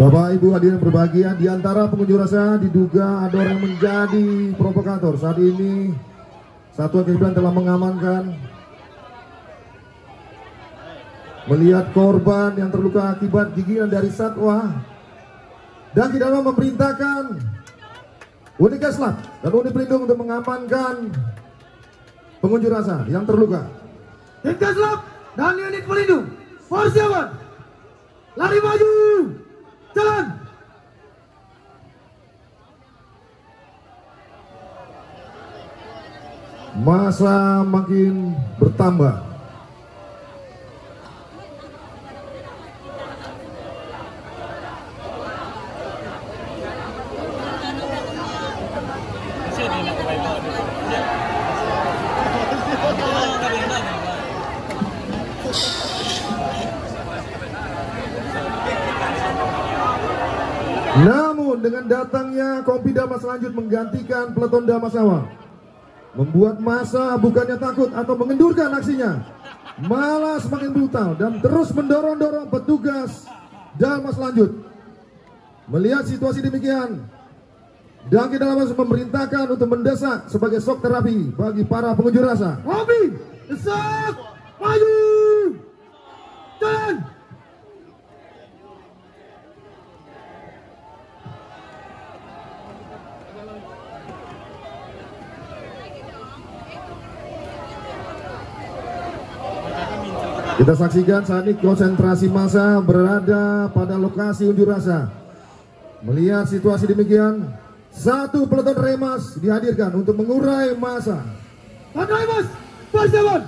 Bapak Ibu hadirin berbahagia, di antara pengunjuk rasa diduga ada orang yang menjadi provokator. Saat ini Satuan Gabungan telah mengamankan. Melihat korban yang terluka akibat gigitan dari satwa, dan tidak mau memerintahkan unit Gaslap dan unit pelindung untuk mengamankan pengunjuk rasa yang terluka. Unit Gaslap dan unit pelindung, persiapan, lari maju, jalan. Masa makin bertambah. Namun dengan datangnya Kompi Dalmas Lanjut menggantikan peleton Dalmas Awal, membuat massa bukannya takut atau mengendurkan aksinya, malah semakin brutal dan terus mendorong-dorong petugas Dalmas Lanjut. Melihat situasi demikian, Danki Dalmas memerintahkan untuk mendesak sebagai shock terapi bagi para pengunjuk rasa. Kompi, desak, maju, jalan. Kita saksikan saat ini konsentrasi massa berada pada lokasi unjuk rasa. Melihat situasi demikian, satu peleton Remas dihadirkan untuk mengurai massa. Peleton Remas, persiapan.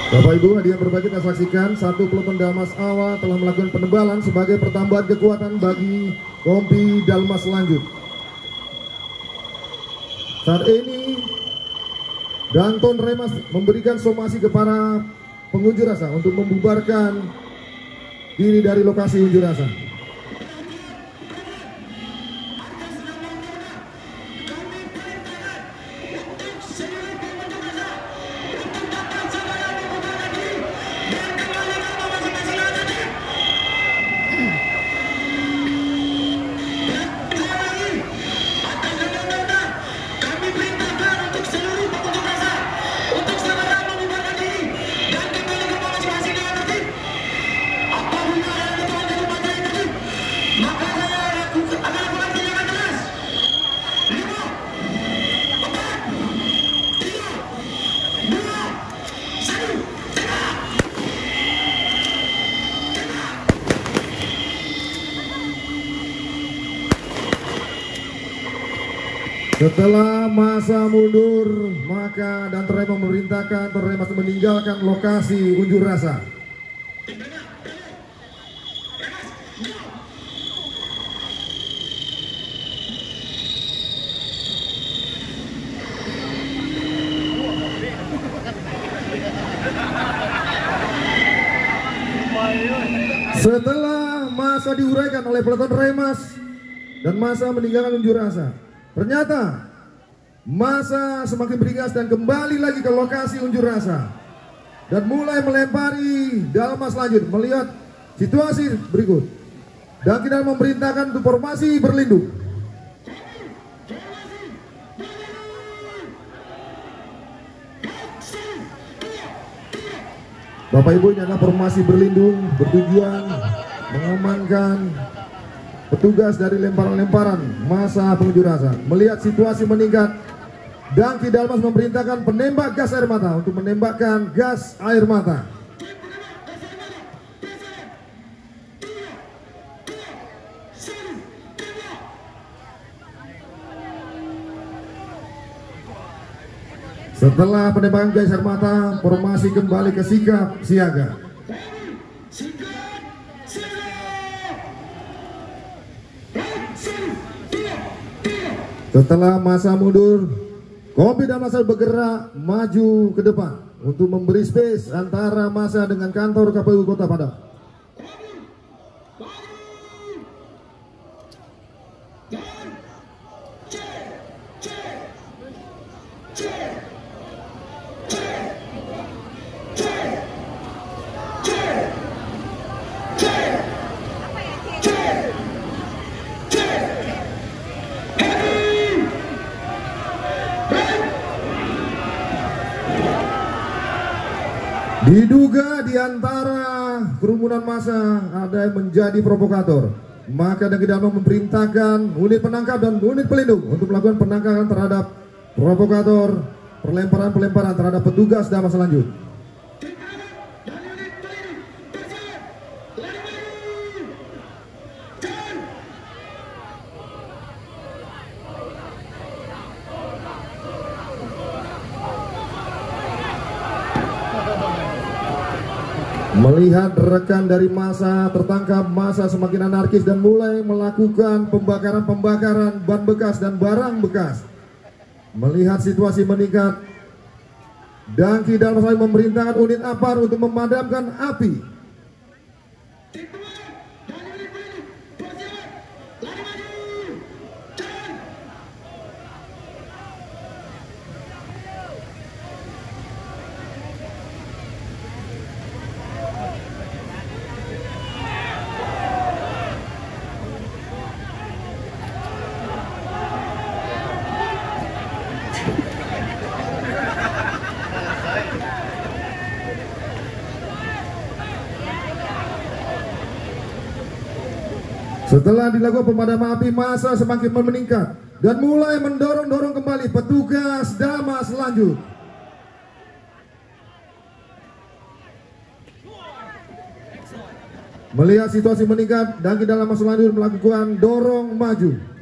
Bapak Ibu hadirin berbahagia, kita saksikan satu peleton Dalmas Awal telah melakukan penebalan sebagai pertambahan kekuatan bagi Kompi Dalmas Lanjut. Saat ini Danton Remas memberikan somasi kepada pengunjuk rasa untuk membubarkan diri dari lokasi unjuk rasa. Setelah masa mundur, maka Danton Remas memerintahkan Remas meninggalkan lokasi unjuk rasa. Setelah masa diuraikan oleh peleton Remas dan masa meninggalkan unjuk rasa, ternyata massa semakin beringas dan kembali lagi ke lokasi unjuk rasa dan mulai melempari Dalmas Lanjut. Melihat situasi berikut, dan kita memerintahkan untuk formasi berlindung. Bapak Ibu, ini adalah formasi berlindung bertujuan mengamankan petugas dari lemparan-lemparan massa pengunjuk rasa. Melihat situasi meningkat, Danki Dalmas memerintahkan penembak gas air mata untuk menembakkan gas air mata. Setelah penembakan gas air mata, formasi kembali ke sikap siaga. Setelah masa mundur, Kompi dan masa bergerak maju ke depan untuk memberi space antara masa dengan kantor KPU Kota Padang. Diduga di antara kerumunan massa ada yang menjadi provokator, maka Danki Dharma memerintahkan unit penangkap dan unit pelindung untuk melakukan penangkapan terhadap provokator, pelemparan terhadap petugas Damai Selanjut. Melihat rekan dari massa tertangkap, massa semakin anarkis dan mulai melakukan pembakaran ban bekas dan barang bekas. Melihat situasi meningkat, Danki Dharma memerintahkan unit APAR untuk memadamkan api. Setelah dilakukan pemadaman api, massa semakin meningkat dan mulai mendorong-dorong kembali petugas Damai Selanjut. Melihat situasi meningkat, Danki Dharma Selanjut melakukan dorong maju.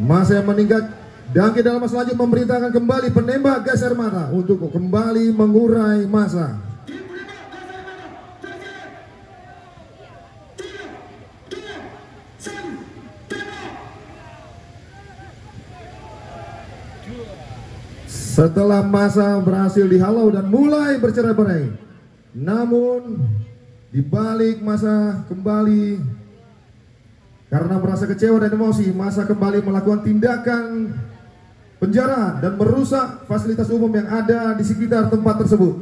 Masa yang meningkat, Danki Dharma Selanjut memerintahkan kembali penembak gas air mata untuk kembali mengurai massa. Setelah massa berhasil dihalau dan mulai bercerai-berai, namun dibalik massa kembali karena merasa kecewa dan emosi, massa kembali melakukan tindakan penjara dan merusak fasilitas umum yang ada di sekitar tempat tersebut.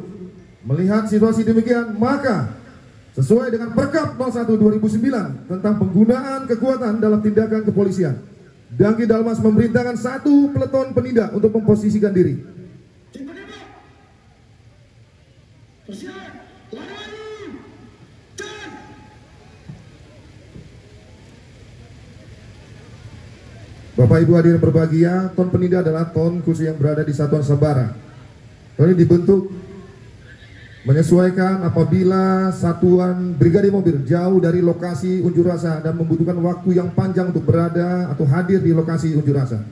Melihat situasi demikian, maka sesuai dengan Perkap 01/2009 tentang penggunaan kekuatan dalam tindakan kepolisian, Danki Dharma memerintahkan 1 peleton penindak untuk memposisikan diri. Bapak Ibu hadirin berbahagia, ton penindak adalah ton khusus yang berada di Satuan Sabara. Ton ini dibentuk menyesuaikan apabila satuan brigade mobil jauh dari lokasi unjuk rasa dan membutuhkan waktu yang panjang untuk berada atau hadir di lokasi unjuk rasa.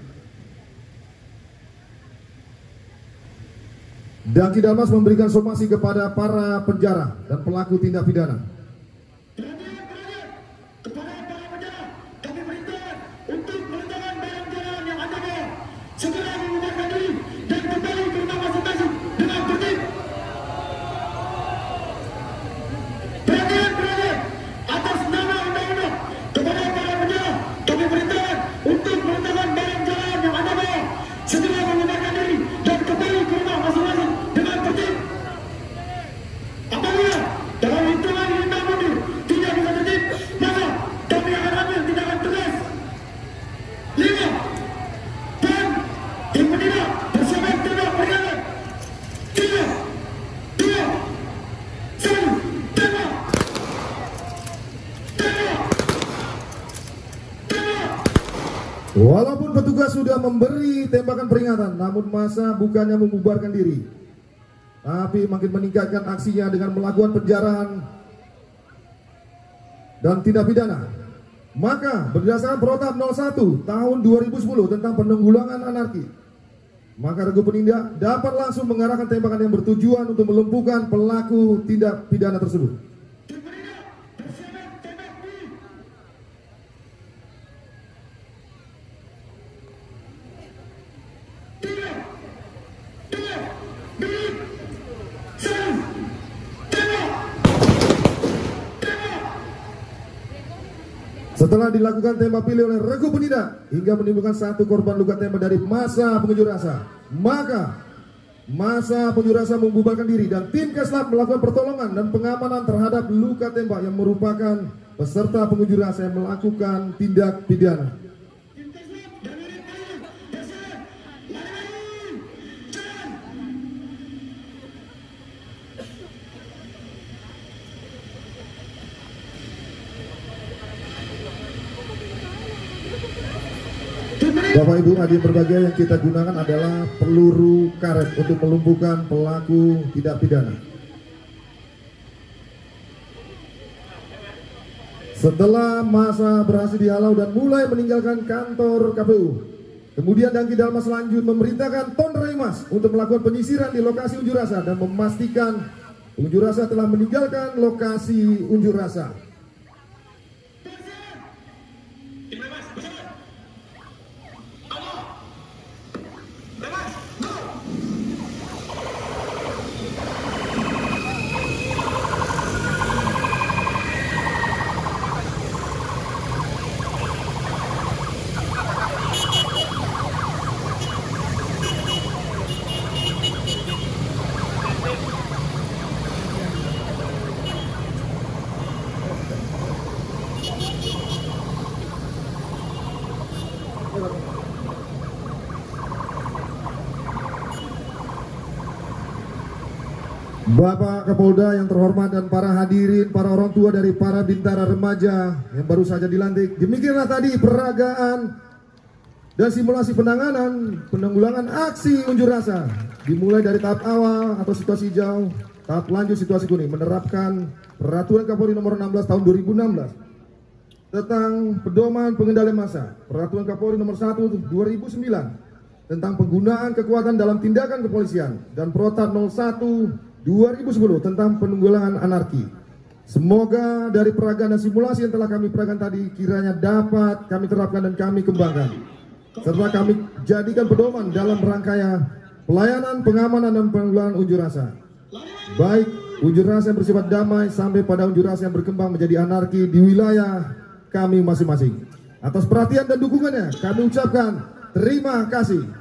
Danki Dharma memberikan somasi kepada para penjara dan pelaku tindak pidana. Dalam hitungan 5 Walaupun petugas sudah memberi tembakan peringatan, namun massa bukannya membubarkan diri, tapi makin meningkatkan aksinya dengan melakukan penjarahan dan tindak pidana. Maka berdasarkan Protap 01 tahun 2010 tentang penanggulangan anarki, maka regu penindak dapat langsung mengarahkan tembakan yang bertujuan untuk melumpuhkan pelaku tindak pidana tersebut. Setelah dilakukan tembak pilih oleh regu penindak hingga menimbulkan satu korban luka tembak dari massa pengunjuk rasa, maka massa pengunjuk rasa membubarkan diri dan tim Keslab melakukan pertolongan dan pengamanan terhadap luka tembak yang merupakan peserta pengunjuk rasa yang melakukan tindak pidana. Bapak Ibu hadirin berbahagia, yang kita gunakan adalah peluru karet untuk melumpuhkan pelaku tindak pidana. Setelah massa berhasil dihalau dan mulai meninggalkan kantor KPU, kemudian Dangki Dalmas Lanjut memerintahkan Ton Raimas untuk melakukan penyisiran di lokasi unjuk rasa dan memastikan unjuk rasa telah meninggalkan lokasi unjuk rasa. Bapak Kapolda yang terhormat dan para hadirin, para orang tua dari para bintara remaja yang baru saja dilantik, demikianlah tadi peragaan dan simulasi penanggulangan aksi unjuk rasa, dimulai dari tahap awal atau situasi hijau, tahap lanjut situasi kuning, menerapkan Peraturan Kapolri Nomor 16 Tahun 2016 tentang pedoman pengendalian massa, Peraturan Kapolri Nomor 1 2009 tentang penggunaan kekuatan dalam tindakan kepolisian, dan Protap 01 2010 tentang penanggulangan anarki. Semoga dari peragaan dan simulasi yang telah kami peragaan tadi kiranya dapat kami terapkan dan kami kembangkan, serta kami jadikan pedoman dalam rangkaian pelayanan, pengamanan, dan penanggulangan unjuk rasa, baik unjuk rasa yang bersifat damai sampai pada unjuk rasa yang berkembang menjadi anarki di wilayah kami masing-masing. Atas perhatian dan dukungannya kami ucapkan terima kasih.